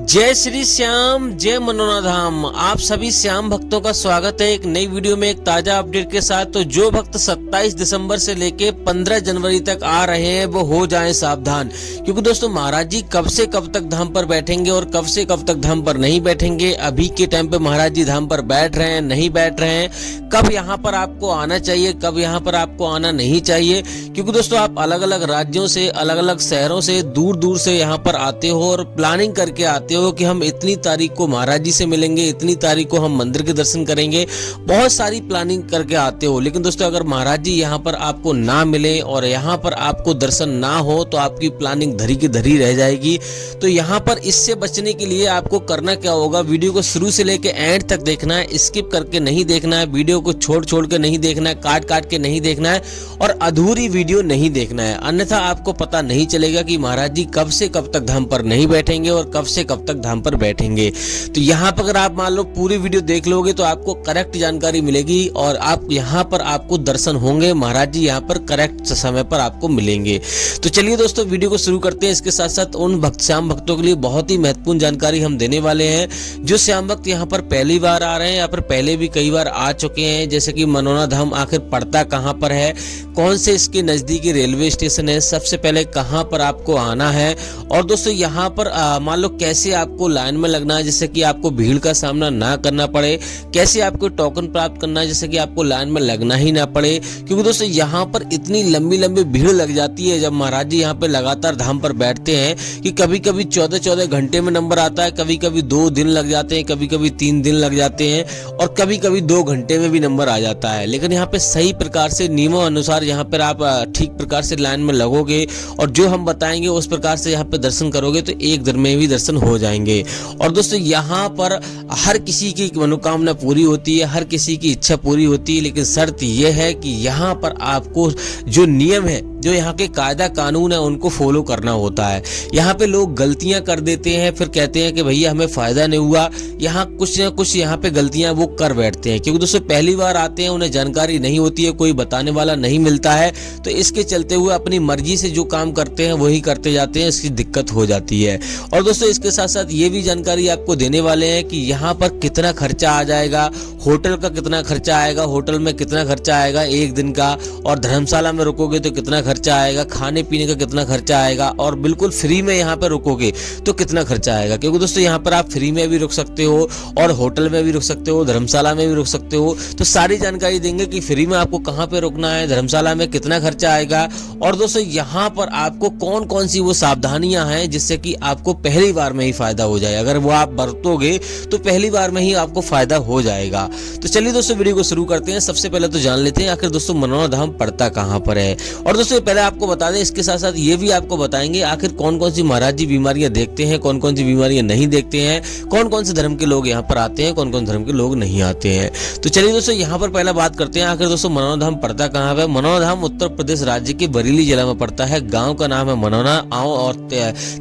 जय श्री श्याम, जय मनोना धाम। आप सभी श्याम भक्तों का स्वागत है एक नई वीडियो में एक ताजा अपडेट के साथ। तो जो भक्त 27 दिसंबर से लेके 15 जनवरी तक आ रहे हैं वो हो जाएं सावधान, क्योंकि दोस्तों महाराज जी कब से कब तक धाम पर बैठेंगे और कब से कब तक धाम पर नहीं बैठेंगे। अभी के टाइम पे महाराज जी धाम पर बैठ रहे हैं, नहीं बैठ रहे हैं, कब यहाँ पर आपको आना चाहिए, कब यहाँ पर आपको आना नहीं चाहिए। क्योंकि दोस्तों आप अलग अलग राज्यों से, अलग अलग शहरों से, दूर दूर से यहाँ पर आते हो और प्लानिंग करके आते हो कि हम इतनी तारीख को महाराज जी से मिलेंगे, इतनी तारीख को हम मंदिर के दर्शन करेंगे। बहुत सारी प्लानिंग करके आते हो, लेकिन दोस्तों अगर महाराज जी यहाँ पर आपको ना मिले और यहाँ पर आपको दर्शन ना हो तो आपकी प्लानिंग धरी की धरी रह जाएगी। तो यहाँ पर इससे बचने के लिए आपको करना क्या होगा, वीडियो को शुरू से लेकर एंड तक देखना है, स्किप करके नहीं देखना है, वीडियो को छोड़ छोड़ के नहीं देखना है, काट काट के नहीं देखना है और अधूरी वीडियो नहीं देखना है। अन्यथा आपको पता नहीं चलेगा कि महाराज जी कब से कब तक धाम पर नहीं बैठेंगे और कब से कब तक धाम पर बैठेंगे। तो यहाँ पर अगर आप मान लो पूरी वीडियो देख लोगे तो आपको करेक्ट जानकारी मिलेगी और आप यहाँ पर आपको दर्शन होंगे, महाराज जी यहाँ पर करेक्ट समय पर आपको मिलेंगे। तो चलिए दोस्तों वीडियो को शुरू करते हैं। इसके साथ साथ उन श्याम भक्तों के लिए बहुत ही महत्वपूर्ण जानकारी हम देने वाले हैं। जो श्याम भक्त यहाँ पर पहली बार आ रहे हैं या फिर पहले भी कई बार आ चुके हैं, जैसे कि मनोना धाम आखिर पड़ता कहाँ पर है, कौन से इसके नजदीकी रेलवे स्टेशन है, सबसे पहले कहाँ पर आपको आना है, और दोस्तों यहाँ पर मान लो कैसे आपको लाइन में लगना है जिससे कि आपको भीड़ का सामना ना करना पड़े, कैसे आपको टोकन प्राप्त करना है जिससे कि आपको लाइन में लगना ही ना पड़े। क्योंकि दोस्तों यहाँ पर इतनी लंबी लंबी भीड़ लग जाती है जब महाराज जी यहाँ पे लगातार धाम पर बैठते हैं कि कभी कभी 14-14 घंटे में नंबर आता है, कभी कभी 2 दिन लग जाते हैं, कभी कभी 3 दिन लग जाते हैं और कभी कभी 2 घंटे में भी नंबर आ जाता है। लेकिन यहाँ पे सही प्रकार से नियमों अनुसार यहाँ पर आप ठीक प्रकार से लाइन में लगोगे और जो हम बताएंगे उस प्रकार से यहाँ पे दर्शन करोगे तो एक दिन में भी दर्शन हो जाएंगे। और दोस्तों यहाँ पर हर किसी की मनोकामना पूरी होती है, हर किसी की इच्छा पूरी होती है, लेकिन शर्त यह है कि यहाँ पर आपको जो नियम है, जो यहाँ के कायदा कानून है उनको फॉलो करना होता है। यहाँ पे लोग गलतियां कर देते हैं, फिर कहते हैं कि भैया हमें फायदा नहीं हुआ, यहाँ कुछ ना कुछ यहाँ पे गलतियां वो कर बैठते हैं। क्योंकि दोस्तों पहली बार आते हैं, उन्हें जानकारी नहीं होती है, कोई बताने वाला नहीं मिलता है, तो इसके चलते हुए अपनी मर्जी से जो काम करते हैं वही करते जाते हैं, इसकी दिक्कत हो जाती है। और दोस्तों इसके साथ साथ ये भी जानकारी आपको देने वाले हैं कि यहाँ पर कितना खर्चा आ जाएगा, होटल का कितना खर्चा आएगा, होटल में कितना खर्चा आएगा एक दिन का, और धर्मशाला में रुकोगे तो कितना खर्चा आएगा, खाने पीने का कितना खर्चा आएगा, और बिल्कुल फ्री में यहाँ पर रुकोगे तो कितना खर्चा आएगा। क्योंकि दोस्तों यहाँ पर आप फ्री में भी रुक सकते हो और होटल में भी रुक सकते हो, धर्मशाला में भी रुक सकते हो। तो सारी जानकारी देंगे कि फ्री में आपको कहाँ पे रुकना है, धर्मशाला में कितना खर्चा आएगा, और दोस्तों यहाँ पर आपको कौन कौन सी वो सावधानियां हैं जिससे कि आपको पहली बार में ही फायदा हो जाए। अगर वो आप बरतोगे तो पहली बार में ही आपको फायदा हो जाएगा। तो चलिए दोस्तों वीडियो को शुरू करते हैं। सबसे पहले तो जान लेते हैं आखिर दोस्तों मनोना धाम पड़ता कहाँ पर है। और दोस्तों पहले आपको बता दें, इसके साथ साथ ये भी आपको बताएंगे आखिर कौन कौन सी महाराज जी बीमारियां देखते हैं, कौन कौन सी बीमारियां नहीं देखते हैं, कौन कौन से धर्म के लोग यहाँ पर आते हैं, कौन कौन धर्म के लोग नहीं आते हैं। तो चलिए दोस्तों यहाँ पर पहला बात करते हैं आखिर दोस्तों मनोना धाम पड़ता कहाँ है। मनोना धाम उत्तर प्रदेश राज्य के बरेली जिला में पड़ता है। गाँव का नाम है मनोना और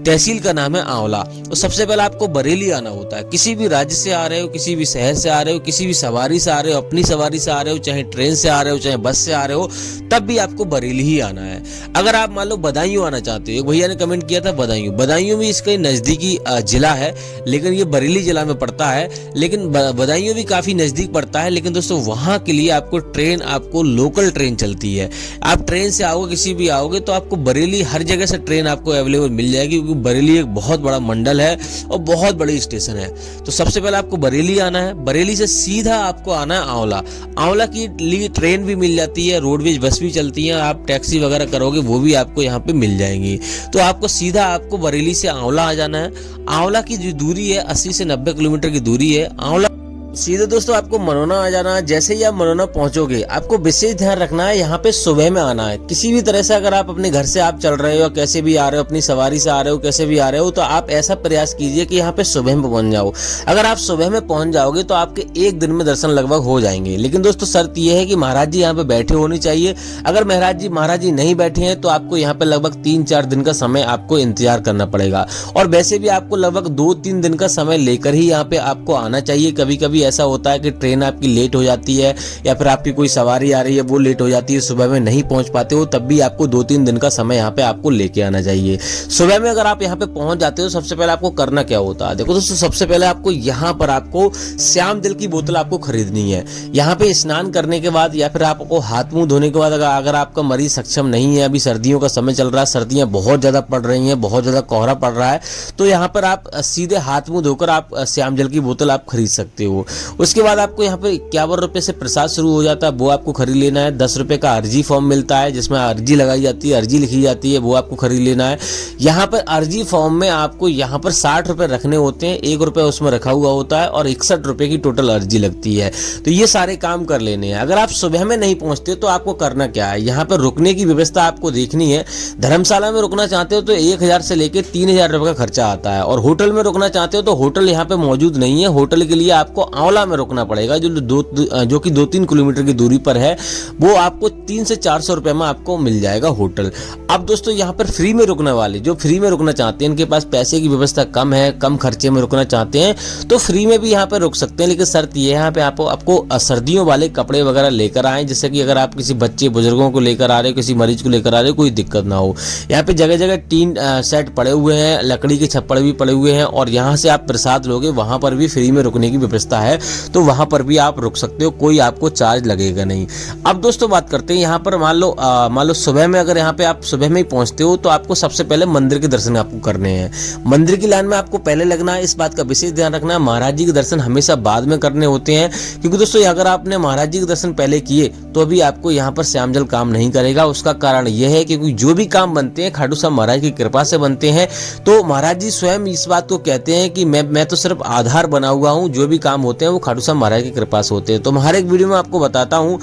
तहसील का नाम है आंवला। तो सबसे पहले आपको बरेली आना होता है। किसी भी राज्य से आ रहे हो, किसी भी शहर से आ रहे हो, किसी भी सवारी से आ रहे हो, अपनी सवारी से आ रहे हो, चाहे ट्रेन से आ रहे हो, चाहे बस से आ रहे हो, तब भी आपको बरेली ही आना है। अगर आप मान लो बदायूं आना चाहते हो, एक भैया ने कमेंट किया था बदायूं भी इसका नजदीकी जिला है, लेकिन ये बरेली जिला में पड़ता है, लेकिन बदायूं भी काफी नजदीक पड़ता है। लेकिन दोस्तों वहां के लिए आपको ट्रेन, आपको लोकल ट्रेन चलती है। आप ट्रेन से आओगे, किसी भी आओगे तो आपको बरेली हर जगह से ट्रेन आपको अवेलेबल मिल जाएगी, क्योंकि बरेली एक बहुत बड़ा मंडल है और बहुत बड़ी स्टेशन है। तो सबसे पहले आपको बरेली आना है। बरेली से सीधा आपको आना है आंवला। आंवला की लिए ट्रेन भी मिल जाती है, रोडवेज बस भी चलती है, आप टैक्सी वगैरह करोगे वो भी आपको यहाँ पे मिल जाएंगी। तो आपको सीधा आपको बरेली से आंवला आ जाना है। आंवला की जो दूरी है 80 से 90 किलोमीटर की दूरी है। आंवला सीधे दोस्तों आपको मनोना आ जाना है। जैसे ही आप मनोना पहुंचोगे आपको विशेष ध्यान रखना है, यहाँ पे सुबह में आना है। किसी भी तरह से अगर आप अपने घर से आप चल रहे हो, कैसे भी आ रहे हो, अपनी सवारी से आ रहे हो, कैसे भी आ रहे हो, तो आप ऐसा प्रयास कीजिए कि यहाँ पे सुबह में पहुंच जाओ। अगर आप सुबह में पहुंच जाओगे तो आपके एक दिन में दर्शन लगभग हो जाएंगे। लेकिन दोस्तों शर्त यह है कि महाराज जी यहाँ पे बैठे होने चाहिए। अगर महाराज जी नहीं बैठे हैं तो आपको यहाँ पे लगभग 3-4 दिन का समय आपको इंतजार करना पड़ेगा। और वैसे भी आपको लगभग 2-3 दिन का समय लेकर ही यहाँ पे आपको आना चाहिए। कभी कभी कभी ऐसा होता है कि ट्रेन आपकी लेट हो जाती है या फिर आपकी कोई सवारी आ रही है वो लेट हो जाती है, सुबह में नहीं पहुंच पाते हो, तब भी आपको 2-3 दिन का समय यहाँ पे आपको लेके आना चाहिए। सुबह में अगर आप यहाँ पे पहुंच जाते हो, सबसे पहले आपको करना क्या होता है, देखो दोस्तों सबसे पहले आपको यहाँ पर आपको श्याम जल की बोतल आपको खरीदनी है। यहाँ पे स्नान करने के बाद या फिर आपको हाथ मुंह धोने के बाद अगर आपका मरीज सक्षम नहीं है, अभी सर्दियों का समय चल रहा है, सर्दियां बहुत ज्यादा पड़ रही हैं, बहुत ज्यादा कोहरा पड़ रहा है, तो यहाँ पर आप सीधे हाथ मुंह धोकर आप श्याम जल की बोतल आप खरीद सकते हो। उसके बाद आपको यहाँ पे 51 रुपए से प्रसाद शुरू हो जाता है, वो आपको खरीद लेना है। 10 रुपए का अर्जी फॉर्म मिलता है जिसमें अर्जी लगाई जाती है, अर्जी लिखी जाती है, वो आपको खरीद लेना है। यहाँ पर अर्जी फॉर्म में आपको यहाँ पर 60 रुपए रखने होते हैं, 1 रुपए उसमें रखा हुआ होता है और 61 रुपए की टोटल अर्जी लगती है। तो ये सारे काम कर लेने हैं। अगर आप सुबह में नहीं पहुंचते तो आपको करना क्या है, यहाँ पर रुकने की व्यवस्था आपको देखनी है। धर्मशाला में रुकना चाहते हो तो 1000 से लेकर 3000 रुपए का खर्चा आता है, और होटल में रुकना चाहते हो तो होटल यहाँ पे मौजूद नहीं है। होटल के लिए आपको आंवला में रुकना पड़ेगा, जो कि 2-3 किलोमीटर की दूरी पर है। वो आपको 300 से 400 रुपए में आपको मिल जाएगा होटल। अब दोस्तों यहाँ पर फ्री में रुकने वाले, जो फ्री में रुकना चाहते हैं, इनके पास पैसे की व्यवस्था कम है, कम खर्चे में रुकना चाहते हैं, तो फ्री में भी यहाँ पे रुक सकते हैं। लेकिन शर्त ये है यहाँ पे आपको सर्दियों वाले कपड़े वगैरह लेकर आए, जैसे कि अगर आप किसी बच्चे बुजुर्गों को लेकर आ रहे हो, किसी मरीज को लेकर आ रहे हो, कोई दिक्कत ना हो। यहाँ पे जगह जगह टीन सेट पड़े हुए हैं, लकड़ी के छप्पड़ भी पड़े हुए हैं, और यहाँ से आप प्रसाद लोगे, वहां पर भी फ्री में रुकने की व्यवस्था है, तो वहां पर भी आप रुक सकते हो, कोई आपको चार्ज लगेगा नहीं। अब दोस्तों बात करते हैं यहाँ पर, मान लो सुबह में अगर यहाँ पे आप सुबह में ही पहुंचते हो तो आपको सबसे पहले मंदिर के दर्शन आपको करने हैं। मंदिर की लाइन में आपको पहले लगना है, इस बात का विशेष ध्यान रखना है। महाराज जी के दर्शन हमेशा बाद में करने होते हैं, क्योंकि दोस्तों अगर आपने महाराज जी के दर्शन पहले किए तो अभी आपको यहाँ पर श्याम जल काम नहीं करेगा। उसका कारण यह है कि जो भी काम बनते हैं खाटू श्याम महाराज की कृपा से बनते हैं। तो महाराज जी स्वयं इस बात को कहते हैं कि मैं तो सिर्फ आधार बना हुआ हूँ, जो भी काम होते हैं वो खाटू श्याम महाराज की कृपा से होते हैं। तो हर एक वीडियो में आपको बताता हूँ,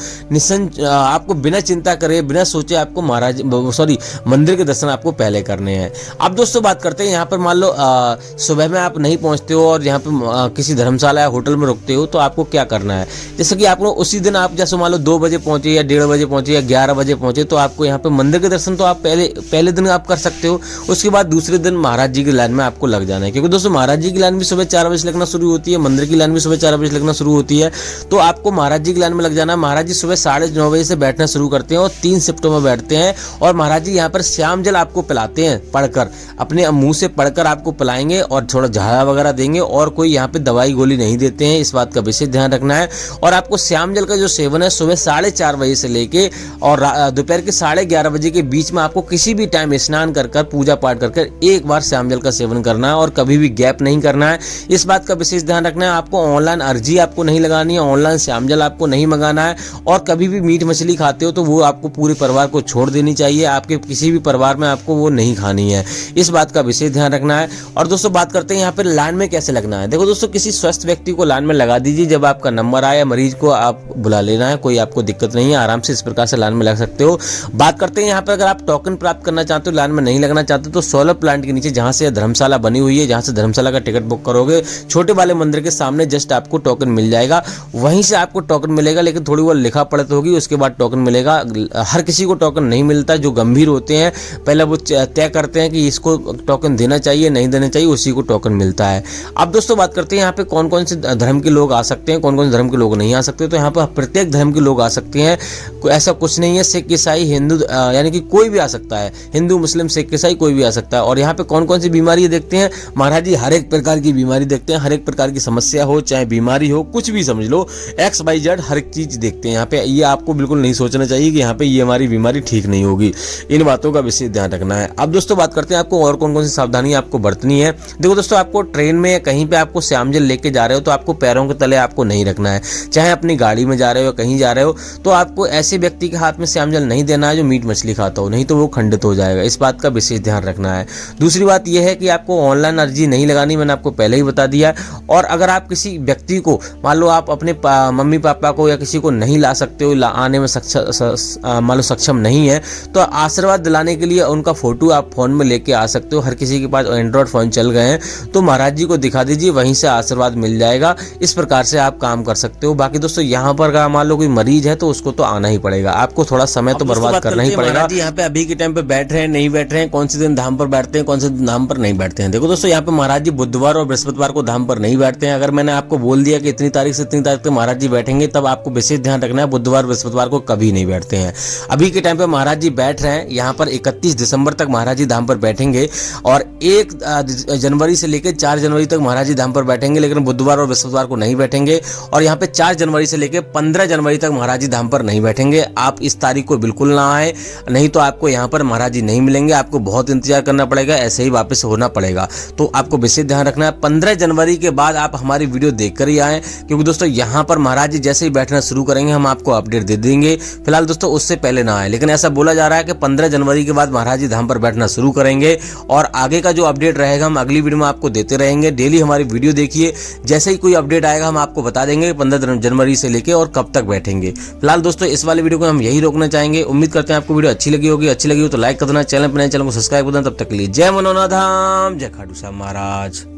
आपको बिना चिंता करे, बिना सोचे आपको मंदिर के दर्शन आपको पहले करने हैं। अब दोस्तों बात करते हैं यहाँ पर, मान लो सुबह में आप नहीं पहुंचते हो और यहाँ पे किसी धर्मशाला या होटल में रुकते हो, तो आपको क्या करना है। जैसे कि आपको उसी दिन आप जैसे मान लो 2 बजे पहुंचे या 1:30 बजे पहुंचे या 11 बजे पहुंचे, तो आपको यहाँ पे मंदिर के दर्शन तो आप पहले दिन आप कर सकते हो। उसके बाद दूसरे दिन महाराज जी की लाइन में आपको लग जाना है, क्योंकि दोस्तों महाराज जी की लाइन भी सुबह 4 बजे लगना शुरू होती है, मंदिर की लाइन भी सुबह 4 बजे लगना शुरू होती है। तो आपको महाराज जी की लाइन में लग जाना है। महाराज जी सुबह 9:30 बजे से बैठना शुरू करते हैं और 3 शिफ्टों में बैठते हैं, और महाराज जी यहाँ पर श्याम जल आपको पिलाते हैं, पढ़कर अपने मुंह से पढ़कर आपको पिलाएंगे और थोड़ा झाड़ा वगैरह देंगे, और कोई यहाँ पे दवाई गोली नहीं देते हैं, इस बात का विशेष ध्यान रखना है। और आपको श्याम जल का जो सेवन है सुबह 4:30 बजे से लेके और दोपहर के 11:30 बजे के बीच में आपको किसी भी टाइम स्नान कर पूजा पाठ कर एक बार श्याम जल का सेवन करना है, और कभी भी गैप नहीं करना है, इस बात का विशेष ध्यान रखना है। आपको ऑनलाइन अर्जी आपको नहीं लगानी है, ऑनलाइन श्याम जल आपको नहीं मंगाना है, और कभी भी मीट मछली खाते हो तो वो आपको पूरे परिवार को छोड़ देनी चाहिए, आपके किसी भी परिवार में आपको वो नहीं खानी है, इस बात का विशेष ध्यान रखना है। और दोस्तों बात करते हैं यहाँ पर लाइन में कैसे लगना है। देखो दोस्तों, किसी स्वस्थ व्यक्ति को लाइन में लगा दीजिए, जब आपका नंबर आए मरीज को आप बुला लेना है, कोई आपको दिक्कत नहीं है, आराम से इस प्रकार से लाइन में लग सकते हो। बात करते हैं यहाँ पर, अगर आप टोकन प्राप्त करना चाहते हो, लाइन में नहीं लगना चाहते, तो सोलर प्लांट के नीचे जहां से धर्मशाला बनी हुई है, जहां से धर्मशाला का टिकट बुक करोगे, छोटे वाले मंदिर के सामने जस्ट आपको टोकन मिल जाएगा, वहीं से आपको टोकन मिलेगा। लेकिन थोड़ी वो लिखा पढ़त होगी, उसके बाद टोकन मिलेगा। हर किसी को टोकन नहीं मिलता, जो गंभीर होते हैं पहले वो तय करते हैं कि इसको टोकन देना चाहिए नहीं देना चाहिए, उसी को टोकन मिलता है। अब दोस्तों बात करते हैं यहाँ पे कौन कौन से धर्म के लोग आ सकते हैं, कौन कौन से धर्म के लोग नहीं आ सकते। तो यहाँ पर प्रत्येक धर्म के लोग आ सकते हैं, ऐसा कुछ नहीं है। सिख ईसाई हिंदू यानी कि कोई भी आ सकता है, हिंदू मुस्लिम सिख ईसाई कोई भी आ सकता है। और यहाँ पे कौन कौन सी बीमारी देखते हैं, महाराज जी हर एक प्रकार की बीमारी देखते हैं, हर एक प्रकार की समस्या हो, चाहे बीमारी हो, कुछ भी समझ लो, XYZ हर एक चीज देखते हैं यहाँ पे। ये आपको बिल्कुल नहीं सोचना चाहिए कि यहाँ पे ये हमारी बीमारी ठीक नहीं होगी, इन बातों का विशेष ध्यान रखना है। अब दोस्तों बात करते हैं आपको और कौन कौन सी सावधानी आपको बरतनी है। देखो दोस्तों, आपको ट्रेन में कहीं पे आपको श्याम जल लेके जा रहे हो तो आपको पैरों के तले आपको नहीं रखना है, चाहे अपनी गाड़ी में जा रहे हो कहीं जा रहे हो, तो आपको ऐसे व्यक्ति के हाथ में श्याम जल नहीं देना है जो मीट मछली खाता हो, नहीं तो वो खंडित हो जाएगा, इस बात का विशेष ध्यान रखना है। दूसरी बात यह है कि आपको ऑनलाइन अर्जी नहीं लगानी, मैंने आपको पहले ही बता दिया। और अगर आप किसी व्यक्ति को, मान लो आप अपने मम्मी पापा को या किसी को नहीं ला सकते हो, आने में मान लो सक्षम नहीं है, तो आशीर्वाद दिलाने के लिए उनका फोटो आप फोन में लेके आ सकते हो। हर किसी के पास एंड्रॉयड फोन चल गए हैं, तो महाराज जी को दिखा दीजिए, वहीं से आशीर्वाद मिल जाएगा। इस प्रकार से आप काम कर सकते हो। बाकी दोस्तों यहाँ पर मान लो कोई मरीज है तो उसको तो आना ही पड़ेगा, आपको थोड़ा समय तो बर्बाद करना ही पड़ेगा। महाराज जी यहाँ पे अभी के टाइम पे बैठ रहे हैं नहीं बैठ रहे हैं, कौन से दिन धाम पर बैठते हैं, कौन से दिन धाम पर नहीं बैठते हैं। देखो दोस्तों, यहाँ पे महाराज जी बुधवार और बृहस्पतिवार को धाम पर नहीं बैठते हैं। अगर मैंने आपको बोल दिया कि इतनी तारीख से इतनी तारीख तक महाराज जी बैठेंगे, तब आपको विशेष ध्यान रखना है बुधवार बृहस्पतिवार को कभी नहीं बैठते हैं। अभी के टाइम पे महाराज जी बैठ रहे हैं, यहाँ पर 31 दिसंबर तक महाराज जी धाम पर बैठेंगे और 1 जनवरी से लेकर 4 जनवरी तक महाराज जी धाम पर बैठेंगे, लेकिन बुधवार और बृहस्पतिवार को नहीं बैठेंगे। और यहाँ पे 4 जनवरी से लेकर 15 जनवरी तक महाराज जी धाम पर नहीं बैठेंगे। आप इस तारीख को बिल्कुल ना आए, नहीं तो आपको यहाँ पर महाराज जी नहीं मिलेंगे, आपको बहुत इंतजार करना पड़ेगा, ऐसे ही वापस होना पड़ेगा। तो आपको विशेष ध्यान रखना है 15 जनवरी के बाद आप हमारी वीडियो देखकर ही आए, क्योंकि दोस्तों यहाँ पर महाराज जी जैसे ही बैठना शुरू करेंगे हम आपको अपडेट दे देंगे। फिलहाल दोस्तों उससे पहले ना आए, लेकिन ऐसा बोला जा रहा है कि 15 जनवरी के बाद महाराज जी धाम पर बैठना शुरू करेंगे और आगे का जो अपडेट रहेगा हम अगली वीडियो में आपको देते रहेंगे। डेली हमारी वीडियो देखिए, जैसे ही कोई अपडेट आएगा हम आपको बता देंगे 15 जनवरी से लेके और कब तक बैठेंगे। फिलहाल दोस्तों इस वाले वीडियो को हम यही रोकना चाहेंगे। उम्मीद करते हैं आपको वीडियो अच्छी लगी होगी। अच्छी लगी हो तो लाइक कर देना, चैनल पर नए चैनल को सब्सक्राइब कर देना। तब तक के लिए जय मनोनाधाम, जय खाटू श्याम महाराज।